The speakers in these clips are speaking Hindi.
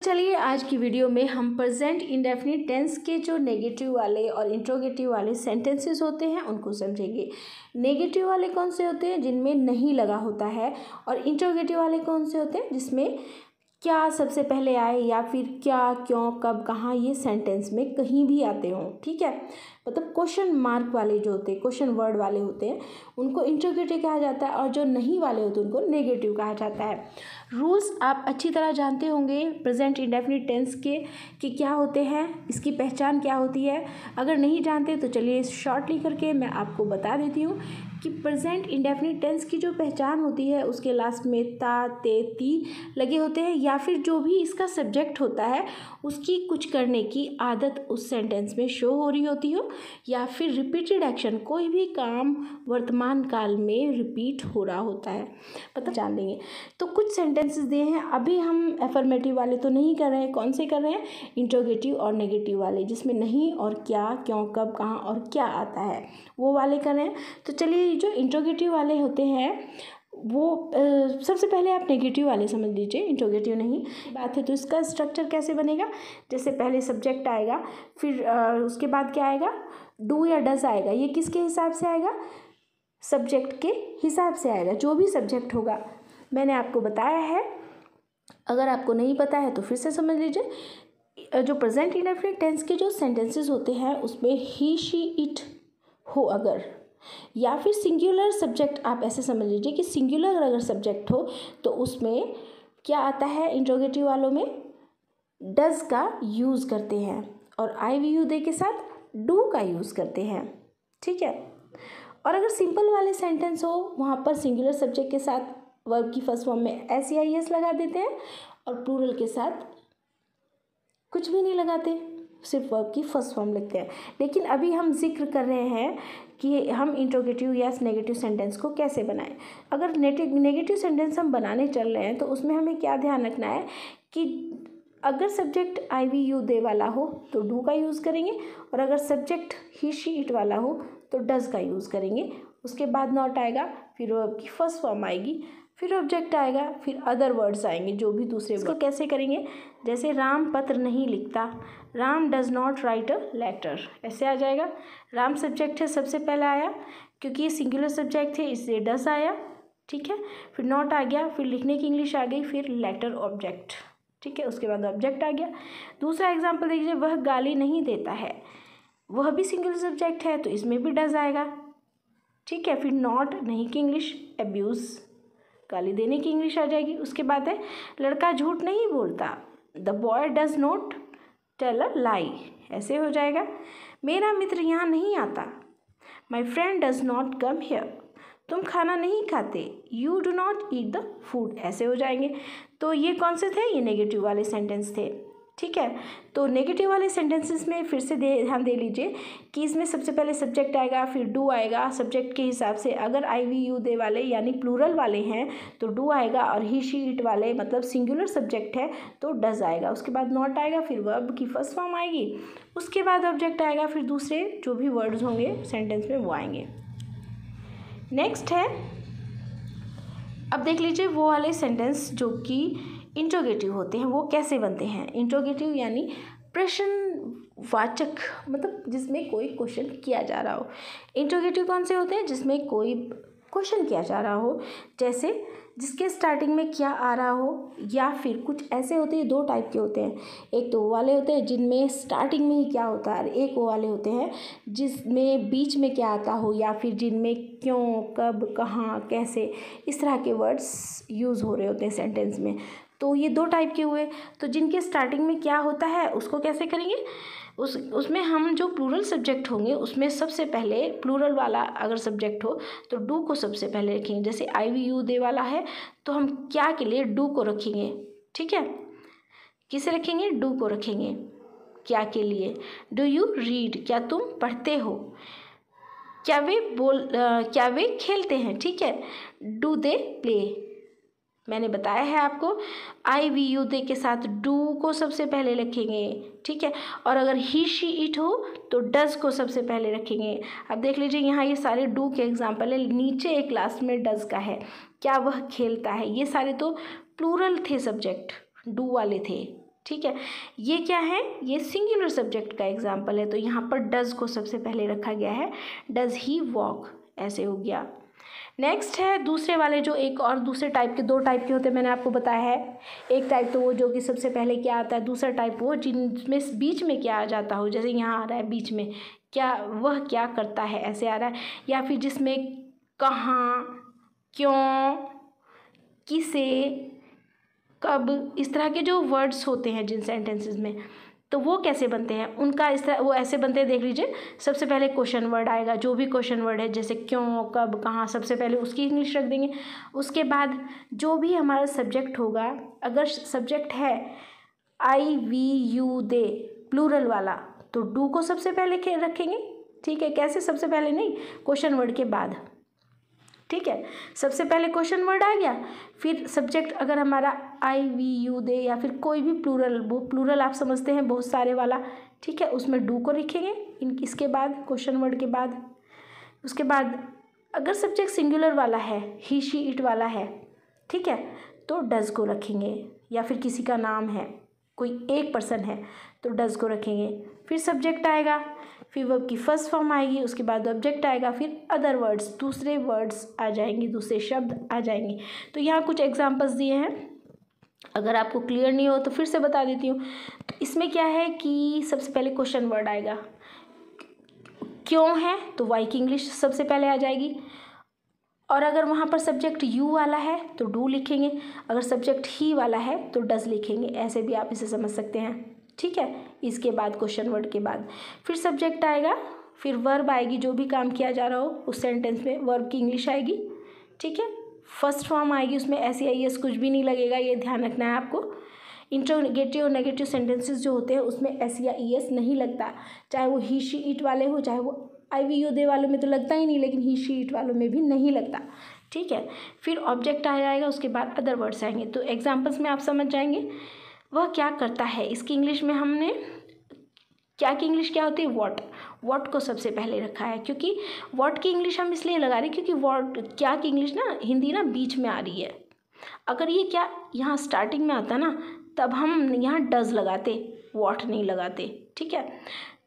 चलिए आज की वीडियो में हम प्रेजेंट इंडेफिनिट टेंस के जो नेगेटिव वाले और इंट्रोगेटिव वाले सेंटेंसेस होते हैं उनको समझेंगे। नेगेटिव वाले कौन से होते हैं? जिनमें नहीं लगा होता है। और इंट्रोगेटिव वाले कौन से होते हैं? जिसमें क्या सबसे पहले आए या फिर क्या, क्यों, कब, कहाँ, ये सेंटेंस में कहीं भी आते हों। ठीक है, मतलब क्वेश्चन मार्क वाले जो होते हैं, क्वेश्चन वर्ड वाले होते हैं, उनको इंट्रोगेटिव कहा जाता है। और जो नहीं वाले होते हैं उनको नेगेटिव कहा जाता है। रूल्स आप अच्छी तरह जानते होंगे प्रेजेंट इंडेफिनिट टेंस के कि क्या होते हैं, इसकी पहचान क्या होती है। अगर नहीं जानते तो चलिए शॉर्टली करके मैं आपको बता देती हूँ कि प्रेजेंट इंडेफिनिट टेंस की जो पहचान होती है उसके लास्ट में ता, ते, ती लगे होते हैं, या फिर जो भी इसका सब्जेक्ट होता है उसकी कुछ करने की आदत उस सेंटेंस में शो हो रही होती हो, या फिर रिपीटेड एक्शन, कोई भी काम वर्तमान काल में रिपीट हो रहा होता है। पता जान लेंगे। तो कुछ सेंटेंसेस दिए हैं, अभी हम एफर्मेटिव वाले तो नहीं कर रहे हैं। कौन से कर रहे हैं? इंट्रोगेटिव और नेगेटिव वाले, जिसमें नहीं और क्या, क्यों, कब, कहाँ और क्या आता है, वो वाले कर रहे हैं। तो चलिए जो इंट्रोगेटिव वाले होते हैं वो सबसे पहले आप नेगेटिव वाले समझ लीजिए, इंट्रोगेटिव नहीं बात है। तो इसका स्ट्रक्चर कैसे बनेगा? जैसे पहले सब्जेक्ट आएगा, फिर उसके बाद क्या आएगा? डू या डज आएगा। ये किसके हिसाब से आएगा? सब्जेक्ट के हिसाब से आएगा। जो भी सब्जेक्ट होगा मैंने आपको बताया है, अगर आपको नहीं पता है तो फिर से समझ लीजिए। जो प्रेजेंट इंडेफिनिट टेंस के जो सेंटेंसेस होते हैं उसमें ही, शी, इट हो अगर, या फिर सिंगुलर सब्जेक्ट, आप ऐसे समझ लीजिए कि सिंगुलर अगर सब्जेक्ट हो तो उसमें क्या आता है? इंट्रोगेटिव वालों में डज का यूज़ करते हैं और आई वी यू दे के साथ डू का यूज़ करते हैं। ठीक है। और अगर सिंपल वाले सेंटेंस हो वहाँ पर सिंगुलर सब्जेक्ट के साथ वर्ब की फर्स्ट फॉर्म में एस या एस लगा देते हैं, और प्लूरल के साथ कुछ भी नहीं लगाते, सिर्फ वर्ब की फर्स्ट फॉर्म लिखते हैं। लेकिन अभी हम जिक्र कर रहे हैं कि हम इंट्रोगेटिव या नेगेटिव सेंटेंस को कैसे बनाएं। अगर नेगेटिव सेंटेंस हम बनाने चल रहे हैं तो उसमें हमें क्या ध्यान रखना है कि अगर subject I we you they वाला हो तो डू का यूज़ करेंगे, और अगर सब्जेक्ट ही, शी, इट वाला हो तो डज का यूज़ करेंगे। उसके बाद नॉट आएगा, फिर वर्ब की फर्स्ट फॉर्म आएगी, फिर ऑब्जेक्ट आएगा, फिर अदर वर्ड्स आएंगे जो भी दूसरे। इसको कैसे करेंगे? जैसे राम पत्र नहीं लिखता, Ram does not write a letter, ऐसे आ जाएगा। राम सब्जेक्ट है, सबसे पहला आया, क्योंकि ये सिंगुलर सब्जेक्ट है इसलिए डज आया। ठीक है, फिर नॉट आ गया, फिर लिखने की इंग्लिश आ गई, फिर लेटर ऑब्जेक्ट। ठीक है, उसके बाद ऑब्जेक्ट आ गया। दूसरा एग्जाम्पल देखिए, वह गाली नहीं देता है, वह भी सिंगुलर सब्जेक्ट है तो इसमें भी डज आएगा। ठीक है, फिर नॉट, नहीं की इंग्लिश, एब्यूज़, गाली देने की इंग्लिश आ जाएगी। उसके बाद है लड़का झूठ नहीं बोलता, the boy does not tell a lie, ऐसे हो जाएगा। मेरा मित्र यहाँ नहीं आता, my friend does not come here, तुम खाना नहीं खाते, you do not eat the food, ऐसे हो जाएंगे। तो ये कौन से थे? ये नेगेटिव वाले सेंटेंस थे। ठीक है, तो नेगेटिव वाले सेंटेंसेस में फिर से ध्यान दे लीजिए कि इसमें सबसे पहले सब्जेक्ट आएगा, फिर डू आएगा। सब्जेक्ट के हिसाब से अगर आई वी यू दे वाले यानी प्लूरल वाले हैं तो डू आएगा, और ही, शी, इट वाले मतलब सिंगुलर सब्जेक्ट है तो डज आएगा। उसके बाद नॉट आएगा, फिर वर्ब की फर्स्ट फॉर्म आएगी, उसके बाद ऑब्जेक्ट आएगा, फिर दूसरे जो भी वर्ड्स होंगे सेंटेंस में वो आएंगे। नेक्स्ट है, अब देख लीजिए वो वाले सेंटेंस जो कि इंट्रोगेटिव होते हैं वो कैसे बनते हैं। इंट्रोगेटिव यानी प्रश्नवाचक, मतलब जिसमें कोई क्वेश्चन किया जा रहा हो। इंट्रोगेटिव कौन से होते हैं? जिसमें कोई क्वेश्चन किया जा रहा हो, जैसे जिसके स्टार्टिंग में क्या आ रहा हो, या फिर कुछ ऐसे होते हैं, दो टाइप के होते हैं। एक तो वो वाले होते हैं जिनमें स्टार्टिंग में ही क्या होता है, एक वो वाले होते हैं जिसमें बीच में क्या आता हो, या फिर जिनमें क्यों, कब, कहाँ, कैसे, इस तरह के वर्ड्स यूज़ हो रहे होते हैं सेंटेंस में। तो ये दो टाइप के हुए। तो जिनके स्टार्टिंग में क्या होता है उसको कैसे करेंगे? उसमें हम जो प्लूरल सब्जेक्ट होंगे उसमें सबसे पहले प्लूरल वाला अगर सब्जेक्ट हो तो डू को सबसे पहले रखेंगे। जैसे आई वी यू दे वाला है तो हम क्या के लिए डू को रखेंगे। ठीक है, किसे रखेंगे? डू को रखेंगे। क्या के लिए? डू यू रीड, क्या तुम पढ़ते हो। क्या वे खेलते हैं। ठीक है, डू दे प्ले, मैंने बताया है आपको आई वी यू दे के साथ डू को सबसे पहले रखेंगे। ठीक है, और अगर ही, शी, इट हो तो डज को सबसे पहले रखेंगे। अब देख लीजिए यहाँ ये सारे डू के एग्जाम्पल है, नीचे एक लास्ट में डज का है, क्या वह खेलता है। ये सारे तो प्लूरल थे, सब्जेक्ट डू वाले थे। ठीक है। ये क्या है, ये सिंगुलर सब्जेक्ट का एग्जाम्पल है, तो यहाँ पर डज को सबसे पहले रखा गया है, डज ही वॉक, ऐसे हो गया। नेक्स्ट है दूसरे वाले, जो एक और दूसरे टाइप के, दो टाइप के होते हैं मैंने आपको बताया है। एक टाइप तो वो जो कि सबसे पहले क्या आता है, दूसरा टाइप वो जिनमें बीच में क्या आ जाता हो, जैसे यहाँ आ रहा है बीच में क्या, वह क्या करता है, ऐसे आ रहा है। या फिर जिसमें कहाँ, क्यों, किसे, कब, इस तरह के जो वर्ड्स होते हैं जिन सेंटेंसेस में, तो वो कैसे बनते हैं, उनका इस तरह वो ऐसे बनते हैं। देख लीजिए, सबसे पहले क्वेश्चन वर्ड आएगा, जो भी क्वेश्चन वर्ड है, जैसे क्यों, कब, कहाँ, सबसे पहले उसकी इंग्लिश रख देंगे। उसके बाद जो भी हमारा सब्जेक्ट होगा, अगर सब्जेक्ट है आई, वी, यू, दे, प्लूरल वाला, तो डू को सबसे पहले रखेंगे। ठीक है, कैसे, सबसे पहले नहीं, क्वेश्चन वर्ड के बाद। ठीक है, सबसे पहले क्वेश्चन वर्ड आ गया, फिर सब्जेक्ट अगर हमारा आई, वी, यू, दे, या फिर कोई भी प्लूरल, वो प्लूरल आप समझते हैं बहुत सारे वाला, ठीक है, उसमें डू को लिखेंगे इसके बाद, क्वेश्चन वर्ड के बाद। उसके बाद अगर सब्जेक्ट सिंगुलर वाला है, ही, शी, इट वाला है, ठीक है, तो डज को रखेंगे। या फिर किसी का नाम है, कोई एक पर्सन है, तो डज को रखेंगे। फिर सब्जेक्ट आएगा, फिर वर्ब की फर्स्ट फॉर्म आएगी, उसके बाद ऑब्जेक्ट आएगा, फिर अदर वर्ड्स, दूसरे वर्ड्स आ जाएंगे, दूसरे शब्द आ जाएंगे। तो यहाँ कुछ एग्जांपल्स दिए हैं, अगर आपको क्लियर नहीं हो तो फिर से बता देती हूँ। तो इसमें क्या है कि सबसे पहले क्वेश्चन वर्ड आएगा, क्यों है तो वाई की इंग्लिश सबसे पहले आ जाएगी, और अगर वहाँ पर सब्जेक्ट यू वाला है तो डू लिखेंगे, अगर सब्जेक्ट ही वाला है तो डज लिखेंगे, ऐसे भी आप इसे समझ सकते हैं। ठीक है, इसके बाद क्वेश्चन वर्ड के बाद फिर सब्जेक्ट आएगा, फिर वर्ब आएगी, जो भी काम किया जा रहा हो उस सेंटेंस में वर्ब की इंग्लिश आएगी। ठीक है, फर्स्ट फॉर्म आएगी, उसमें SEIS कुछ भी नहीं लगेगा, ये ध्यान रखना है आपको। इंट्रोगेटिव और नेगेटिव सेंटेंसेस जो होते हैं उसमें SEIS नहीं लगता, चाहे वो ही, शी, इट वाले हो, चाहे वो आई, वी, यू, दे वालों में तो लगता ही नहीं, लेकिन ही, शी, इट वालों में भी नहीं लगता। ठीक है, फिर ऑब्जेक्ट आ जाएगा, उसके बाद अदर वर्ड्स आएंगे। तो एग्जाम्पल्स में आप समझ जाएंगे वह क्या करता है। इसकी इंग्लिश में हमने क्या की इंग्लिश क्या होती है, वॉट को सबसे पहले रखा है, क्योंकि वॉट की इंग्लिश हम इसलिए लगा रहे हैं क्योंकि वॉट क्या की इंग्लिश ना, हिंदी ना बीच में आ रही है। अगर ये क्या यहाँ स्टार्टिंग में आता ना, तब हम यहाँ डज लगाते, वॉट नहीं लगाते। ठीक है,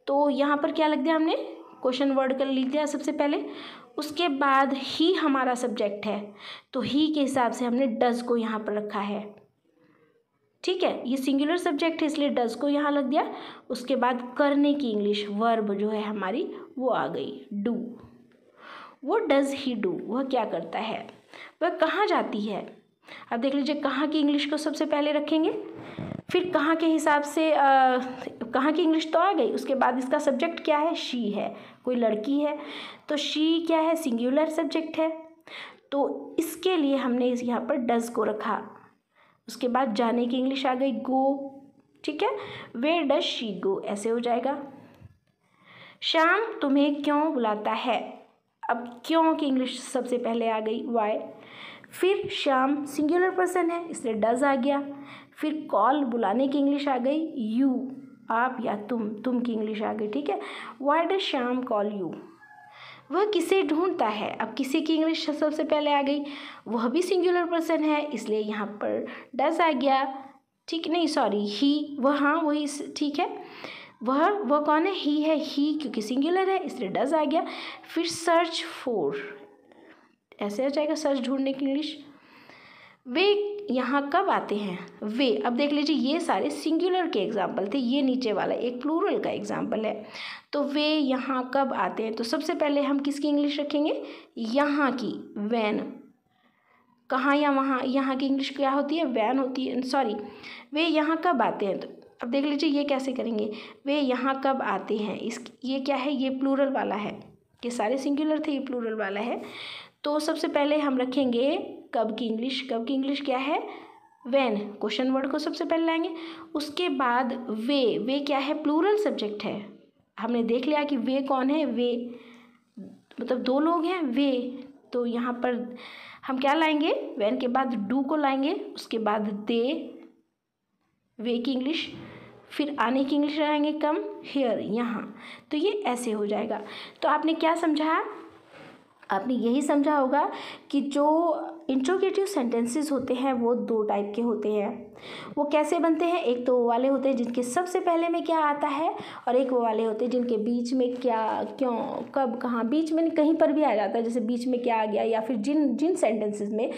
तो यहाँ पर क्या लग दिया, हमने क्वेश्चन वर्ड कर लिख दिया सबसे पहले, उसके बाद ही हमारा सब्जेक्ट है, तो ही के हिसाब से हमने डज को यहाँ पर रखा है। ठीक है, ये सिंगुलर सब्जेक्ट है इसलिए डज को यहाँ लग दिया। उसके बाद करने की इंग्लिश वर्ब जो है हमारी वो आ गई, डू। वो डज ही डू, वह क्या करता है, वह कहाँ जाती है। अब देख लीजिए, कहाँ की इंग्लिश को सबसे पहले रखेंगे, फिर कहाँ के हिसाब से कहाँ की इंग्लिश तो आ गई, उसके बाद इसका सब्जेक्ट क्या है, शी है, कोई लड़की है, तो शी क्या है, सिंगुलर सब्जेक्ट है, तो इसके लिए हमने यहाँ पर डज को रखा। उसके बाद जाने की इंग्लिश आ गई, गो। ठीक है, वेयर डज शी गो, ऐसे हो जाएगा। श्याम तुम्हें क्यों बुलाता है, अब क्यों की इंग्लिश सबसे पहले आ गई, वाई। फिर श्याम सिंगुलर पर्सन है इसलिए डज आ गया। फिर कॉल बुलाने की इंग्लिश आ गई, यू, आप या तुम की इंग्लिश आ गई। ठीक है, why does Shyam call you, वह किसे ढूंढता है, अब किसी की इंग्लिश सबसे पहले आ गई, वह भी सिंगुलर पर्सन है इसलिए यहाँ पर डज आ गया। ठीक नहीं, सॉरी, ही, वह, हाँ वही, ठीक है, वह कौन है, ही है, ही क्योंकि सिंगुलर है इसलिए डज आ गया। फिर सर्च फॉर, ऐसे आ जाएगा, सर्च ढूंढने की इंग्लिश। वे यहाँ कब आते हैं, वे, अब देख लीजिए ये सारे सिंगुलर के एग्जाम्पल थे, ये नीचे वाला एक प्लूरल का एग्जाम्पल है। तो वे यहाँ कब आते हैं, तो सबसे पहले हम किसकी इंग्लिश रखेंगे, यहाँ की, वैन। कहाँ या वहाँ, यहाँ की इंग्लिश क्या होती है, वैन होती है, सॉरी। वे यहाँ कब आते हैं, तो अब देख लीजिए ये कैसे करेंगे, वे यहाँ कब आते हैं, ये क्या है, ये प्लूरल वाला है, ये सारे सिंगुलर थे, ये प्लूरल वाला है। तो सबसे पहले हम रखेंगे कब की इंग्लिश, कब की इंग्लिश क्या है, वैन, क्वेश्चन वर्ड को सबसे पहले लाएंगे। उसके बाद वे क्या है, प्लूरल सब्जेक्ट है, हमने देख लिया कि वे कौन है, वे मतलब दो लोग हैं वे, तो यहाँ पर हम क्या लाएंगे, वैन के बाद डू को लाएंगे, उसके बाद दे, वे की इंग्लिश, फिर आने की इंग्लिश लाएंगे कम, हियर, यहाँ। तो ये ऐसे हो जाएगा। तो आपने क्या समझा, आपने यही समझा होगा कि जो इंट्रोगेटिव सेंटेंसेस होते हैं वो दो टाइप के होते हैं। वो कैसे बनते हैं, एक तो वो वाले होते हैं जिनके सबसे पहले में क्या आता है, और एक वो वाले होते हैं जिनके बीच में क्या, क्यों, कब, कहाँ, बीच में कहीं पर भी आ जाता है, जैसे बीच में क्या आ गया, या फिर जिन जिन सेंटेंसेस में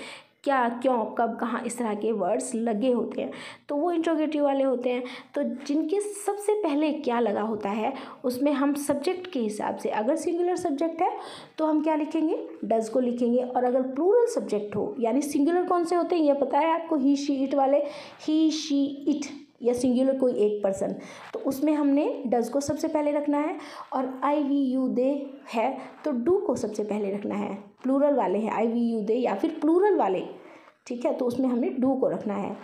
क्या, क्यों, कब, कहाँ इस तरह के वर्ड्स लगे होते हैं तो वो इंट्रोगेटिव वाले होते हैं। तो जिनके सबसे पहले क्या लगा होता है उसमें हम सब्जेक्ट के हिसाब से, अगर सिंगुलर सब्जेक्ट है तो हम क्या लिखेंगे, डज को लिखेंगे, और अगर प्लूरल सब्जेक्ट हो, यानी सिंगुलर कौन से होते हैं ये पता है आपको, ही शी इट वाले, ही शी इट, या सिंगुलर कोई एक पर्सन, तो उसमें हमने डज को सबसे पहले रखना है, और आई वी यू दे है तो डू को सबसे पहले रखना है। प्लूरल वाले हैं आई वी यू दे या फिर प्लूरल वाले, ठीक है, तो उसमें हमने डू को रखना है।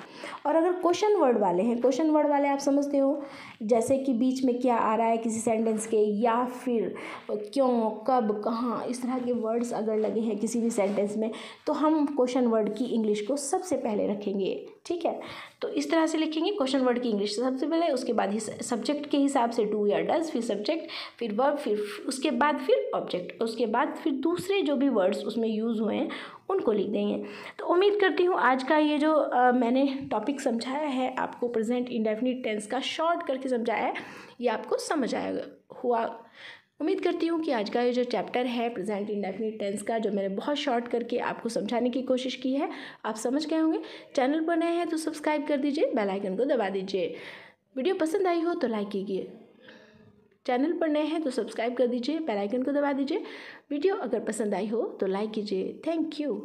और अगर क्वेश्चन वर्ड वाले हैं, क्वेश्चन वर्ड वाले आप समझते हो, जैसे कि बीच में क्या आ रहा है किसी सेंटेंस के, या फिर क्यों, कब, कहाँ, इस तरह के वर्ड्स अगर लगे हैं किसी भी सेंटेंस में तो हम क्वेश्चन वर्ड की इंग्लिश को सबसे पहले रखेंगे, ठीक है। तो इस तरह से लिखेंगे क्वेश्चन वर्ड की इंग्लिश सबसे पहले, उसके बाद ही सब्जेक्ट के हिसाब से डू या डज, फिर सब्जेक्ट, फिर वर्ब, फिर उसके बाद फिर ऑब्जेक्ट, उसके बाद फिर दूसरे जो भी वर्ड्स उसमें यूज़ हुए हैं उनको लिख देंगे। तो उम्मीद करती हूँ आज का ये जो मैंने टॉपिक समझाया है आपको, प्रेजेंट इंडेफिनिट टेंस का शॉर्ट करके समझाया है, ये आपको समझ आएगा हुआ। उम्मीद करती हूँ कि आज का ये जो चैप्टर है प्रेजेंट इंडेफिनिट टेंस का, जो मैंने बहुत शॉर्ट करके आपको समझाने की कोशिश की है, आप समझ गए होंगे। चैनल पर नए हैं तो सब्सक्राइब कर दीजिए, बेल आइकन को दबा दीजिए। वीडियो पसंद आई हो तो लाइक कीजिए, चैनल पर नए हैं तो सब्सक्राइब कर दीजिए, बेल आइकन को दबा दीजिए। वीडियो अगर पसंद आई हो तो लाइक कीजिए। Thank you.